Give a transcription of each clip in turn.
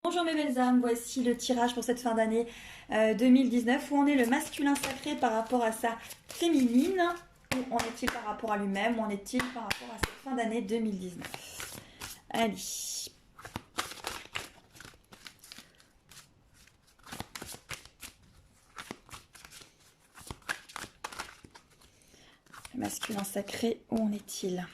Bonjour mes belles âmes, voici le tirage pour cette fin d'année 2019. Où en est le masculin sacré par rapport à sa féminine? Où en est-il par rapport à lui-même? Où en est-il par rapport à cette fin d'année 2019? Allez. Le masculin sacré, où en est-il?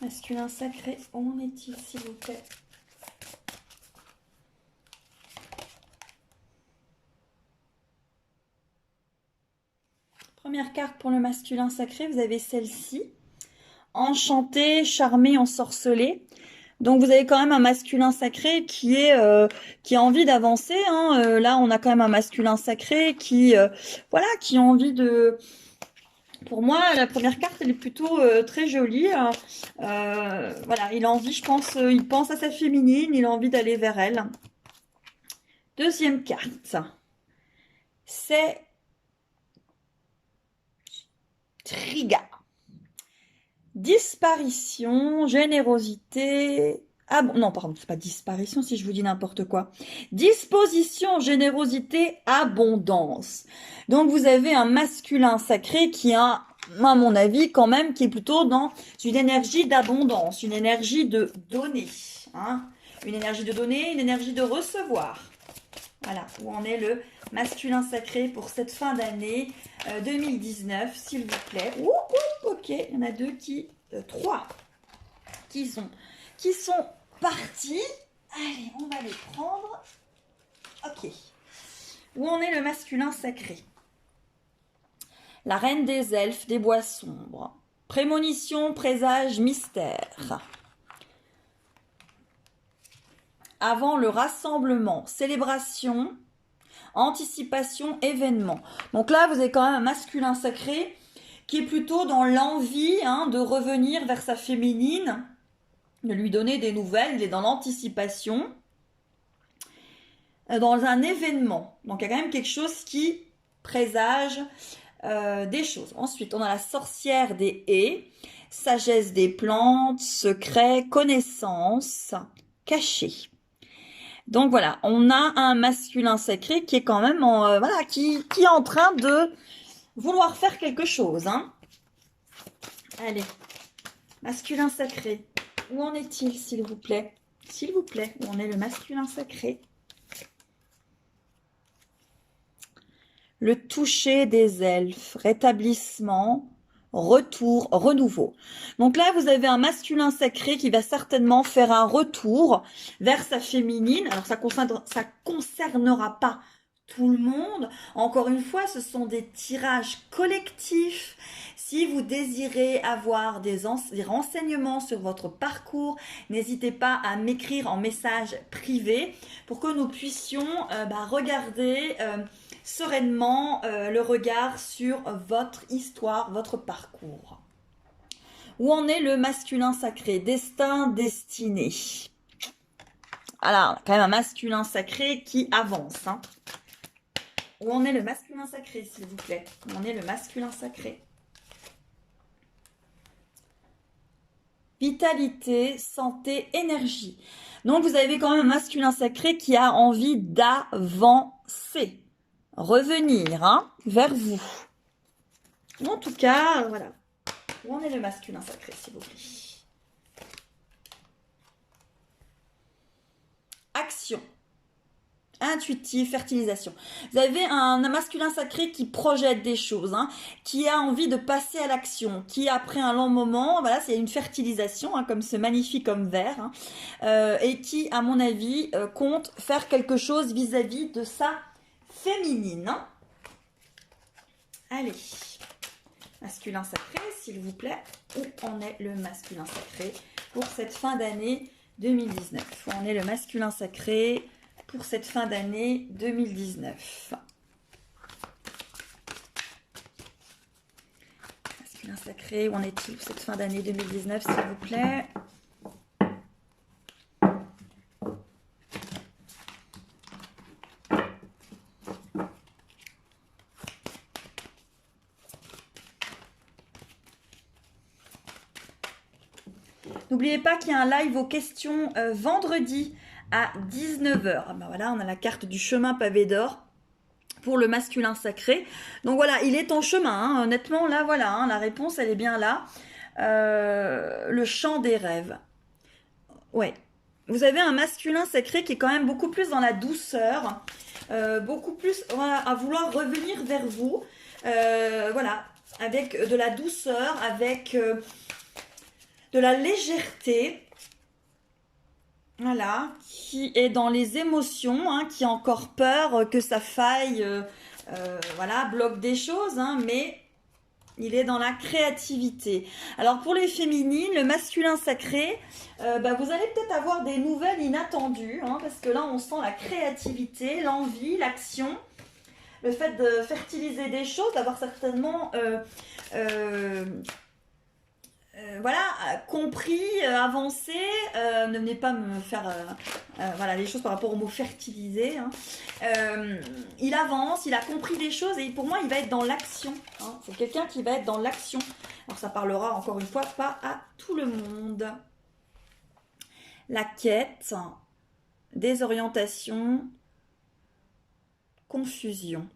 Masculin sacré, où en est-il, s'il vous plaît? Première carte pour le masculin sacré, vous avez celle-ci. Enchanté, charmé, ensorcelé. Donc vous avez quand même un masculin sacré qui a envie d'avancer. Hein. Là, on a quand même un masculin sacré voilà, qui a envie de. Pour moi, la première carte, elle est plutôt très jolie. Voilà, il a envie, je pense, il pense à sa féminine, il a envie d'aller vers elle. Deuxième carte, c'est Triga. Disparition, générosité. Ah bon, non, pardon, c'est pas disparition si je vous dis n'importe quoi. Disposition, générosité, abondance. Donc vous avez un masculin sacré qui a, à mon avis, quand même, qui est plutôt dans une énergie d'abondance, une énergie de donner. Hein, une énergie de donner, une énergie de recevoir. Voilà, où en est le masculin sacré pour cette fin d'année 2019, s'il vous plaît. Ok, il y en a trois qui sont partis. Allez, on va les prendre. Ok. Où en est le masculin sacré? La reine des elfes, des bois sombres. Prémonition, présage, mystère. Avant le rassemblement, célébration, anticipation, événement. Donc là, vous avez quand même un masculin sacré qui est plutôt dans l'envie de revenir vers sa féminine, de lui donner des nouvelles. Il est dans l'anticipation, dans un événement. Donc il y a quand même quelque chose qui présage des choses. Ensuite, on a la sorcière des haies, sagesse des plantes, secret, connaissance, caché. Donc voilà, on a un masculin sacré qui est quand même voilà, qui est en train de vouloir faire quelque chose. Hein. Allez, masculin sacré. Où en est-il, s'il vous plaît? S'il vous plaît, où en est le masculin sacré? Le toucher des elfes, rétablissement, retour, renouveau. Donc là, vous avez un masculin sacré qui va certainement faire un retour vers sa féminine. Alors, ça concernera pas tout le monde. Encore une fois, ce sont des tirages collectifs. Si vous désirez avoir des renseignements sur votre parcours, n'hésitez pas à m'écrire en message privé pour que nous puissions regarder sereinement le regard sur votre histoire, votre parcours. Où en est le masculin sacré? Destin, destinée. Alors, quand même un masculin sacré qui avance. Hein. Où en est le masculin sacré, s'il vous plaît? Où en est le masculin sacré? Vitalité, santé, énergie. Donc, vous avez quand même un masculin sacré qui a envie d'avancer. Revenir vers vous. Ou en tout cas, voilà. Où en est le masculin sacré, s'il vous plaît? Action. Intuitive, fertilisation. Vous avez un masculin sacré qui projette des choses, qui a envie de passer à l'action, qui après un long moment, voilà, c'est une fertilisation, comme ce magnifique homme vert, et qui, à mon avis, compte faire quelque chose vis-à-vis de sa féminine. Allez, masculin sacré, s'il vous plaît. Où en est le masculin sacré pour cette fin d'année 2019? Où en est le masculin sacré pour cette fin d'année 2019? Masculin sacré, où en est-il pour cette fin d'année 2019, s'il vous plaît? N'oubliez pas qu'il y a un live aux questions vendredi à 19h. Ah ben voilà, on a la carte du chemin pavé d'or pour le masculin sacré. Donc voilà, il est en chemin. Hein. Honnêtement, là, voilà, hein, la réponse, elle est bien là. Le chant des rêves. Ouais. Vous avez un masculin sacré qui est quand même beaucoup plus dans la douceur, beaucoup plus voilà, à vouloir revenir vers vous. Voilà, avec de la douceur, avec de la légèreté. Voilà, qui est dans les émotions, hein, qui a encore peur que ça faille, voilà, bloque des choses, hein, mais il est dans la créativité. Alors pour les féminines, le masculin sacré, bah, vous allez peut-être avoir des nouvelles inattendues, hein, parce que là on sent la créativité, l'envie, l'action, le fait de fertiliser des choses, d'avoir certainement voilà, compris, avancé. Ne venez pas me faire voilà, les choses par rapport au mot fertiliser. Hein. Il avance, il a compris des choses et pour moi, il va être dans l'action. Hein. C'est quelqu'un qui va être dans l'action. Alors, ça parlera encore une fois pas à tout le monde. La quête, désorientation, confusion.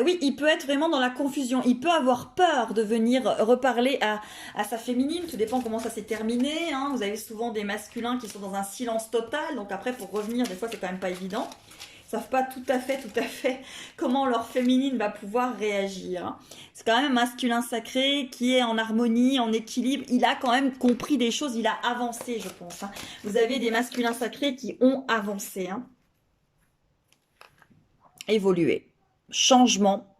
Oui, il peut être vraiment dans la confusion. Il peut avoir peur de venir reparler à sa féminine. Tout dépend comment ça s'est terminé. Hein. Vous avez souvent des masculins qui sont dans un silence total. Donc après, pour revenir, des fois, c'est quand même pas évident. Ils savent pas tout à fait comment leur féminine va pouvoir réagir. Hein. C'est quand même un masculin sacré qui est en harmonie, en équilibre. Il a quand même compris des choses. Il a avancé, je pense. Hein. Vous avez des masculins sacrés qui ont avancé. Hein. Évolué. Changement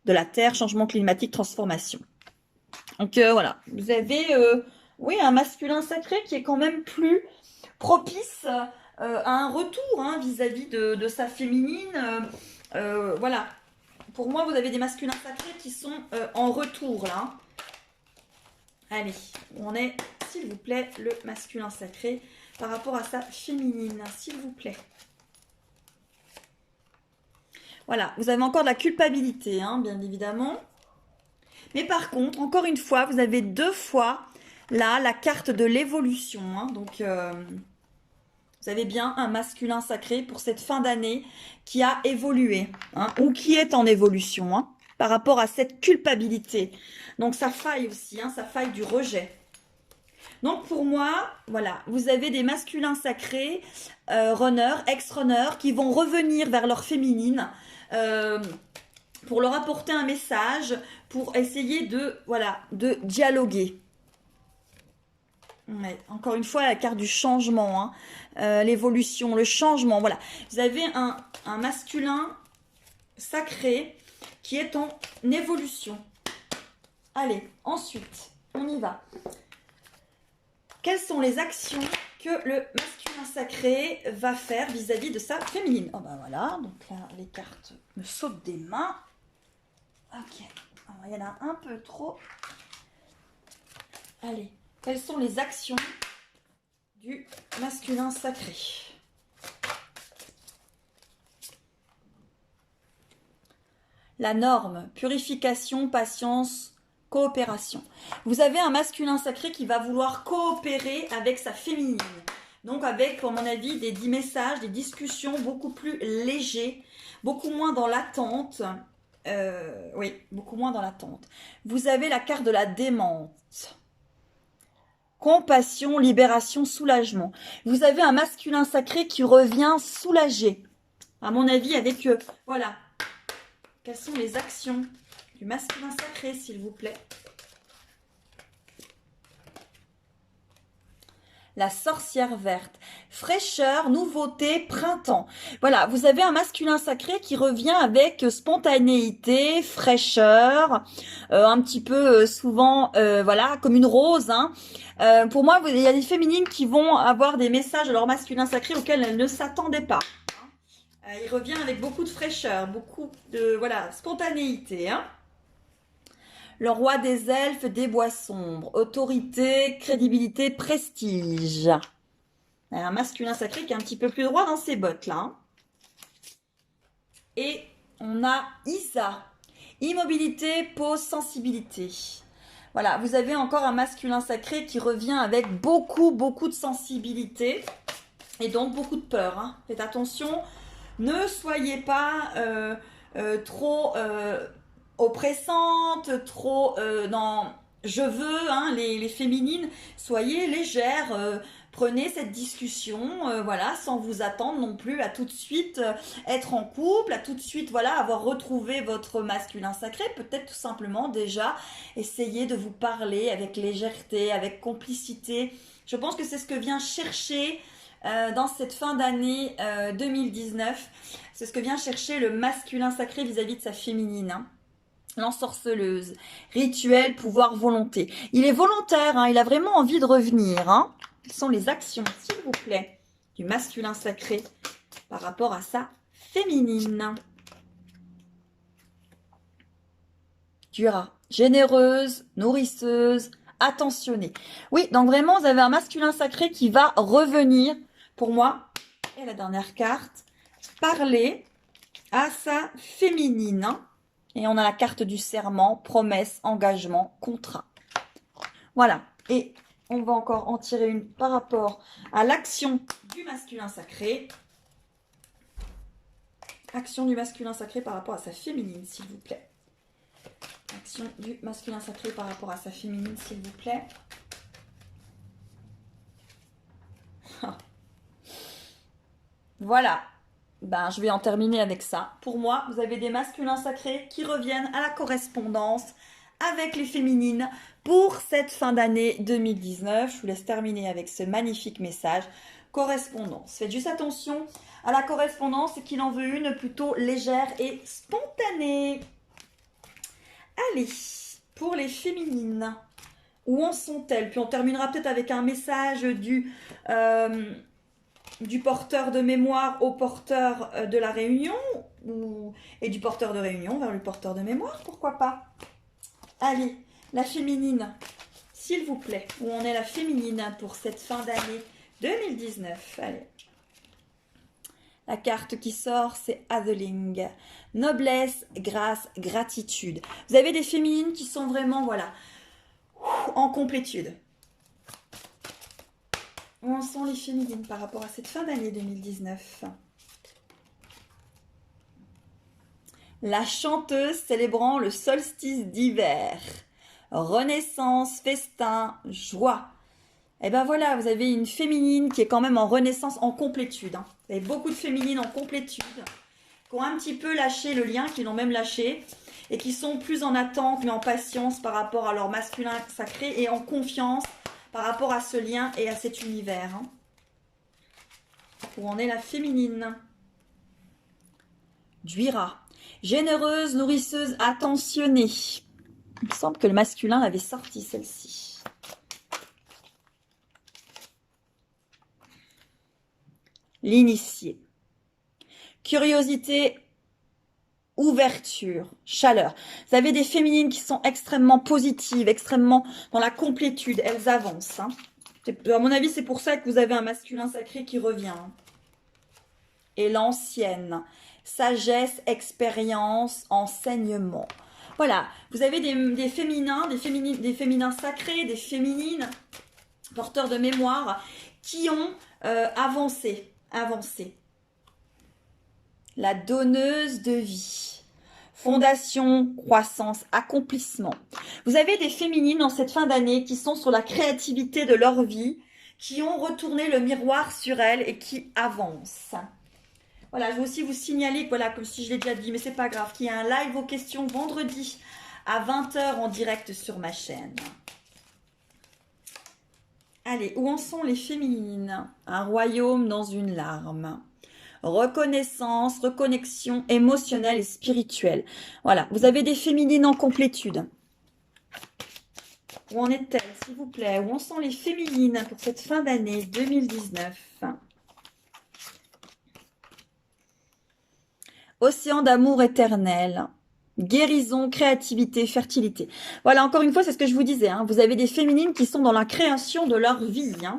de la Terre, changement climatique, transformation. Donc voilà, vous avez oui, un masculin sacré qui est quand même plus propice à un retour hein, vis-à-vis de sa féminine. Voilà, pour moi, vous avez des masculins sacrés qui sont en retour là. Allez, on est, s'il vous plaît, le masculin sacré par rapport à sa féminine, s'il vous plaît. Voilà, vous avez encore de la culpabilité, hein, bien évidemment. Mais par contre, encore une fois, vous avez deux fois, là, la carte de l'évolution. Hein, donc, vous avez bien un masculin sacré pour cette fin d'année qui a évolué, hein, ou qui est en évolution, hein, par rapport à cette culpabilité. Donc, ça faille aussi, hein, ça faille du rejet. Donc, pour moi, voilà, vous avez des masculins sacrés, runners, ex-runners, qui vont revenir vers leur féminine, pour leur apporter un message, pour essayer de, voilà, de dialoguer. Ouais, encore une fois, la carte du changement, hein, l'évolution, le changement, voilà. Vous avez un masculin sacré qui est en évolution. Allez, ensuite, on y va. Quelles sont les actions que le masculin sacré va faire vis-à-vis de sa féminine? Oh ben voilà, donc là, les cartes me sautent des mains. Ok, alors, il y en a un peu trop. Allez, quelles sont les actions du masculin sacré? La norme, purification, patience, coopération. Vous avez un masculin sacré qui va vouloir coopérer avec sa féminine. Donc avec, à mon avis, des messages, des discussions beaucoup plus légers, beaucoup moins dans l'attente. Oui, beaucoup moins dans l'attente. Vous avez la carte de la démente. Compassion, libération, soulagement. Vous avez un masculin sacré qui revient soulagé. À mon avis, avec, voilà. Quelles sont les actions du masculin sacré, s'il vous plaît? La sorcière verte. Fraîcheur, nouveauté, printemps. Voilà, vous avez un masculin sacré qui revient avec spontanéité, fraîcheur, un petit peu souvent, voilà, comme une rose. Hein. Pour moi, il y a des féminines qui vont avoir des messages de leur masculin sacré auxquels elles ne s'attendaient pas. Il revient avec beaucoup de fraîcheur, beaucoup de, voilà, spontanéité. Hein. Le roi des elfes, des bois sombres, autorité, crédibilité, prestige. Un masculin sacré qui est un petit peu plus droit dans ses bottes là. Hein. Et on a Isa, immobilité, pause, sensibilité. Voilà, vous avez encore un masculin sacré qui revient avec beaucoup, beaucoup de sensibilité et donc beaucoup de peur. Hein. Faites attention, ne soyez pas trop oppressante, trop dans je veux, hein, les féminines, soyez légères. Prenez cette discussion, voilà, sans vous attendre non plus à tout de suite être en couple, à tout de suite, voilà, avoir retrouvé votre masculin sacré. Peut-être tout simplement déjà essayer de vous parler avec légèreté, avec complicité. Je pense que c'est ce que vient chercher dans cette fin d'année 2019. C'est ce que vient chercher le masculin sacré vis-à-vis de sa féminine. Hein. L'ensorceleuse, rituel, pouvoir, volonté. Il est volontaire, hein, il a vraiment envie de revenir. Hein. Quelles sont les actions, s'il vous plaît, du masculin sacré par rapport à sa féminine? Du rat. Généreuse, nourrisseuse, attentionnée. Oui, donc vraiment, vous avez un masculin sacré qui va revenir, pour moi, et la dernière carte, parler à sa féminine. Et on a la carte du serment, promesse, engagement, contrat. Voilà. Et on va encore en tirer une par rapport à l'action du masculin sacré. Action du masculin sacré par rapport à sa féminine, s'il vous plaît. Action du masculin sacré par rapport à sa féminine, s'il vous plaît. Voilà. Ben, je vais en terminer avec ça. Pour moi, vous avez des masculins sacrés qui reviennent à la correspondance avec les féminines pour cette fin d'année 2019. Je vous laisse terminer avec ce magnifique message. Correspondance. Faites juste attention à la correspondance et qu'il en veut une plutôt légère et spontanée. Allez, pour les féminines, où en sont-elles? Puis on terminera peut-être avec un message du porteur de mémoire au porteur de la réunion et du porteur de réunion vers le porteur de mémoire, pourquoi pas. Allez, la féminine, s'il vous plaît, où en est la féminine pour cette fin d'année 2019? Allez. La carte qui sort, c'est Atheling. Noblesse, grâce, gratitude. Vous avez des féminines qui sont vraiment, voilà, en complétude. Où en sont les féminines par rapport à cette fin d'année 2019? La chanteuse célébrant le solstice d'hiver. Renaissance, festin, joie. Et ben voilà, vous avez une féminine qui est quand même en renaissance, en complétude. Hein. Vous avez beaucoup de féminines en complétude, qui ont un petit peu lâché le lien, qui l'ont même lâché, et qui sont plus en attente, mais en patience par rapport à leur masculin sacré, et en confiance par rapport à ce lien et à cet univers. Hein. Où en est la féminine? Duira. Généreuse, nourrisseuse, attentionnée. Il me semble que le masculin avait sorti celle-ci. L'initié. Curiosité, ouverture, chaleur. Vous avez des féminines qui sont extrêmement positives, extrêmement dans la complétude. Elles avancent. Hein. À mon avis, c'est pour ça que vous avez un masculin sacré qui revient. Et l'ancienne. Sagesse, expérience, enseignement. Voilà, vous avez des féminins, des féminins sacrés, des féminines porteurs de mémoire qui ont avancé. La donneuse de vie. Fondation, croissance, accomplissement. Vous avez des féminines dans cette fin d'année qui sont sur la créativité de leur vie, qui ont retourné le miroir sur elles et qui avancent. Voilà, je veux aussi vous signaler, voilà, comme si je l'ai déjà dit, mais c'est pas grave, qu'il y a un live aux questions vendredi à 20 h en direct sur ma chaîne. Allez, où en sont les féminines? Un royaume dans une larme. Reconnaissance, reconnexion émotionnelle et spirituelle. Voilà, vous avez des féminines en complétude. Où en est-elle, s'il vous plaît? Où en sont les féminines pour cette fin d'année 2019? Océan d'amour éternel. Guérison, créativité, fertilité. Voilà, encore une fois, c'est ce que je vous disais. Hein. Vous avez des féminines qui sont dans la création de leur vie, hein,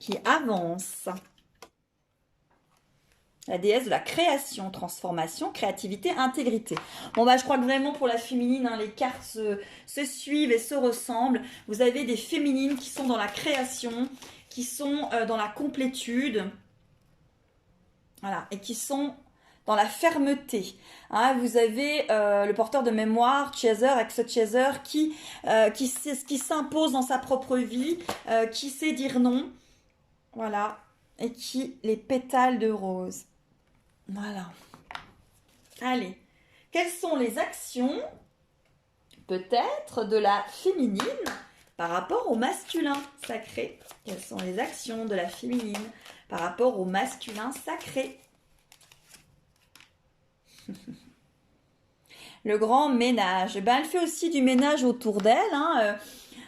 qui avancent. La déesse de la création, transformation, créativité, intégrité. Bon, bah, je crois que vraiment pour la féminine, hein, les cartes se suivent et se ressemblent. Vous avez des féminines qui sont dans la création, qui sont dans la complétude. Voilà, et qui sont dans la fermeté. Hein, vous avez le porteur de mémoire, Chaser, ex-Chaser, qui s'impose dans sa propre vie, qui sait dire non. Voilà, et qui les pétales de rose. Voilà. Allez, quelles sont les actions, peut-être, de la féminine par rapport au masculin sacré? Quelles sont les actions de la féminine par rapport au masculin sacré? Le grand ménage. Ben, elle fait aussi du ménage autour d'elle. Hein.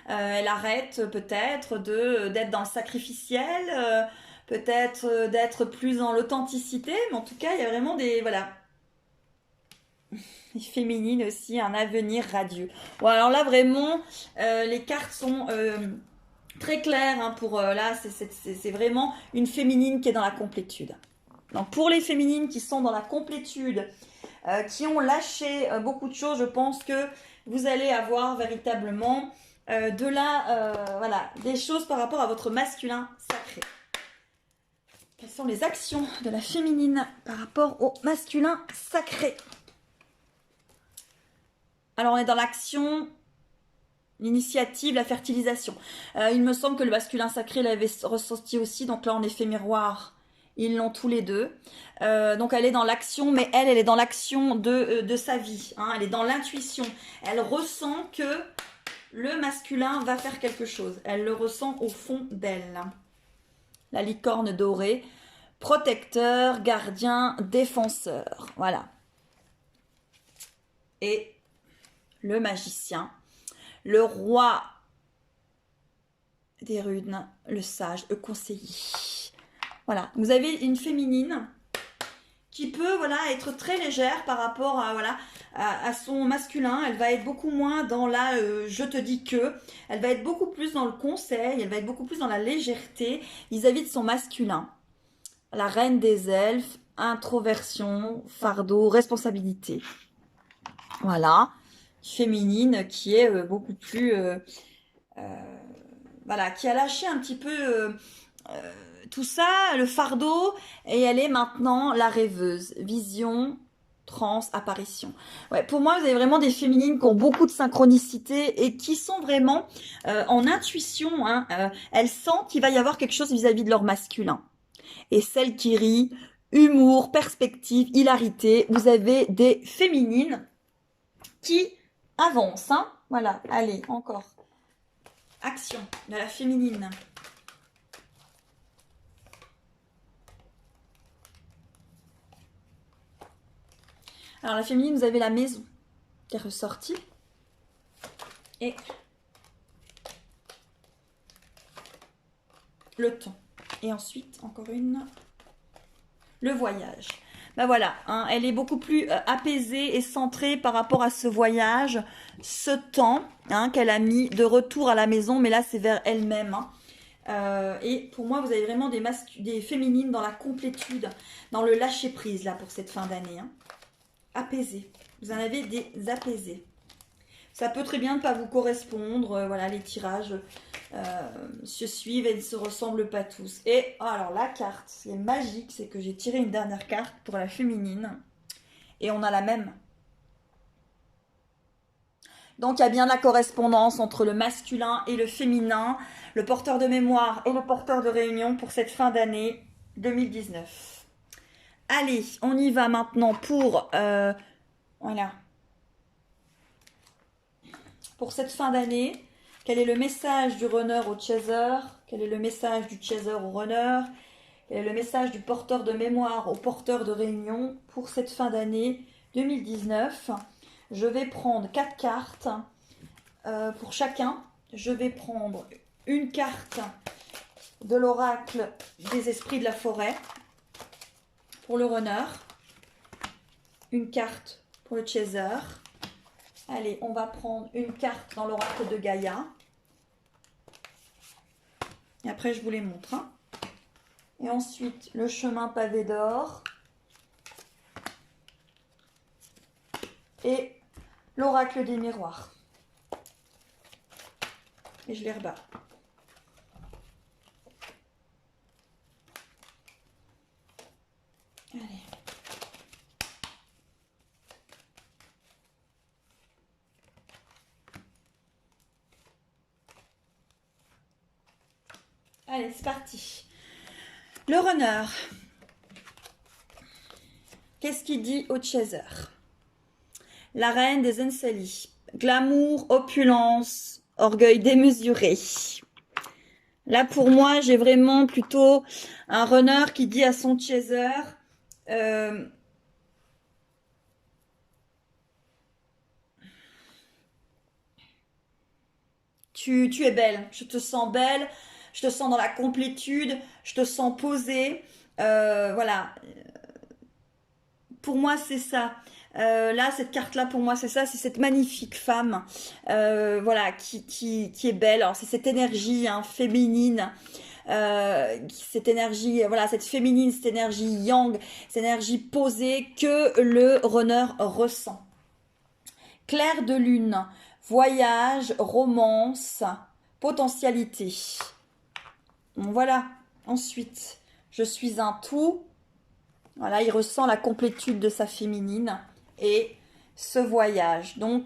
Elle arrête peut-être d'être dans le sacrificiel, peut-être d'être plus dans l'authenticité, mais en tout cas, il y a vraiment des... Voilà. Les féminines aussi, un avenir radieux. Bon, alors là, vraiment, les cartes sont très claires. Hein, pour là, c'est vraiment une féminine qui est dans la complétude. Donc, pour les féminines qui sont dans la complétude, qui ont lâché beaucoup de choses, je pense que vous allez avoir véritablement voilà, des choses par rapport à votre masculin sacré. Quelles sont les actions de la féminine par rapport au masculin sacré? Alors, on est dans l'action, l'initiative, la fertilisation. Il me semble que le masculin sacré l'avait ressenti aussi, donc là, en effet miroir, ils l'ont tous les deux. Donc, elle est dans l'action, mais elle est dans l'action de sa vie. Hein, elle est dans l'intuition. Elle ressent que le masculin va faire quelque chose. Elle le ressent au fond d'elle. La licorne dorée, protecteur, gardien, défenseur. Voilà. Et le magicien, le roi des runes, le sage, le conseiller. Voilà, vous avez une féminine qui peut voilà, être très légère par rapport à, voilà, à son masculin. Elle va être beaucoup moins dans la je te dis que. Elle va être beaucoup plus dans le conseil, elle va être beaucoup plus dans la légèreté vis-à-vis de son masculin. La reine des elfes, introversion, fardeau, responsabilité. Voilà. Féminine qui est beaucoup plus voilà, qui a lâché un petit peu tout ça, le fardeau, et elle est maintenant la rêveuse, vision, trance, apparition. Ouais, pour moi, vous avez vraiment des féminines qui ont beaucoup de synchronicité et qui sont vraiment en intuition. Hein, elles sentent qu'il va y avoir quelque chose vis-à-vis de leur masculin. Et celles qui rient, humour, perspective, hilarité, vous avez des féminines qui avance, hein. Voilà, allez, encore. Action de la féminine. Alors, la féminine, vous avez la maison qui est ressortie. Et le temps. Et ensuite, encore une. Le voyage. Ben voilà, hein, elle est beaucoup plus apaisée et centrée par rapport à ce voyage, ce temps hein, qu'elle a mis de retour à la maison, mais là c'est vers elle-même. Hein. Et pour moi, vous avez vraiment des féminines dans la complétude, dans le lâcher-prise là pour cette fin d'année. Hein. Apaisées. Vous en avez des apaisées. Ça peut très bien ne pas vous correspondre. Voilà, les tirages se suivent et ne se ressemblent pas tous. Et alors la carte, ce qui est magique, c'est que j'ai tiré une dernière carte pour la féminine. Et on a la même. Donc il y a bien la correspondance entre le masculin et le féminin, le porteur de mémoire et le porteur de réunion pour cette fin d'année 2019. Allez, on y va maintenant pour... voilà. Pour cette fin d'année, quel est le message du runner au chaser? Quel est le message du chaser au runner? Quel est le message du porteur de mémoire au porteur de réunion pour cette fin d'année 2019? Je vais prendre 4 cartes pour chacun. Je vais prendre une carte de l'oracle des esprits de la forêt pour le runner. Une carte pour le chaser. Allez, on va prendre une carte dans l'oracle de Gaïa. Et après, je vous les montre. Hein. Et ensuite, le chemin pavé d'or et l'oracle des miroirs. Et je les rebats. Allez. Allez, c'est parti. Le runner. Qu'est-ce qu'il dit au chaser? La reine des Enseli. Glamour, opulence, orgueil démesuré. Là, pour moi, j'ai vraiment plutôt un runner qui dit à son chaser... tu es belle, je te sens belle, je te sens dans la complétude, je te sens posée. Voilà, pour moi c'est ça. Là, cette carte-là, pour moi, c'est ça, c'est cette magnifique femme, voilà, qui est belle. Alors, c'est cette énergie hein, féminine, cette énergie, voilà, cette féminine, cette énergie yang, cette énergie posée que le runner ressent. Clair de lune, voyage, romance, potentialité. Voilà. Ensuite, je suis un tout. Voilà, il ressent la complétude de sa féminine et ce voyage. Donc,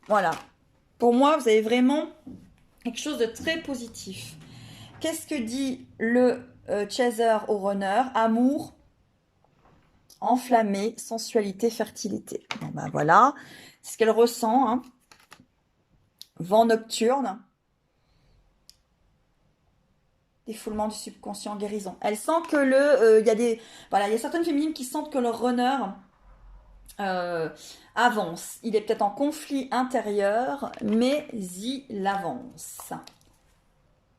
voilà. Pour moi, vous avez vraiment quelque chose de très positif. Qu'est-ce que dit le chaser au runner? Amour, enflammé, sensualité, fertilité. Bon, ben voilà, c'est ce qu'elle ressent. Hein. Vent nocturne. Défoulement du subconscient, guérison. Elle sent que il y a certaines féminines qui sentent que le runner avance. Il est peut-être en conflit intérieur, mais il avance.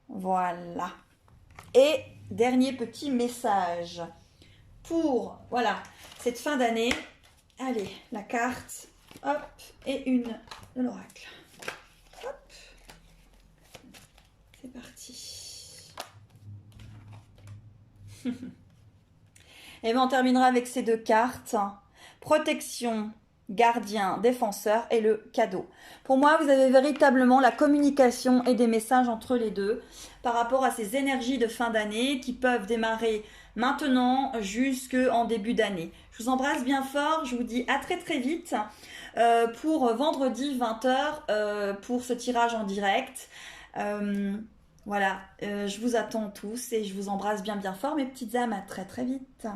Voilà. Et dernier petit message pour, voilà, cette fin d'année. Allez, la carte, hop, et une de l'oracle. Hop. C'est parti. Et bien on terminera avec ces deux cartes. Protection, gardien, défenseur et le cadeau. Pour moi, vous avez véritablement la communication et des messages entre les deux par rapport à ces énergies de fin d'année qui peuvent démarrer maintenant jusqu'en début d'année. Je vous embrasse bien fort. Je vous dis à très très vite pour vendredi 20h pour ce tirage en direct. Voilà, je vous attends tous et je vous embrasse bien bien fort mes petites âmes. À très très vite.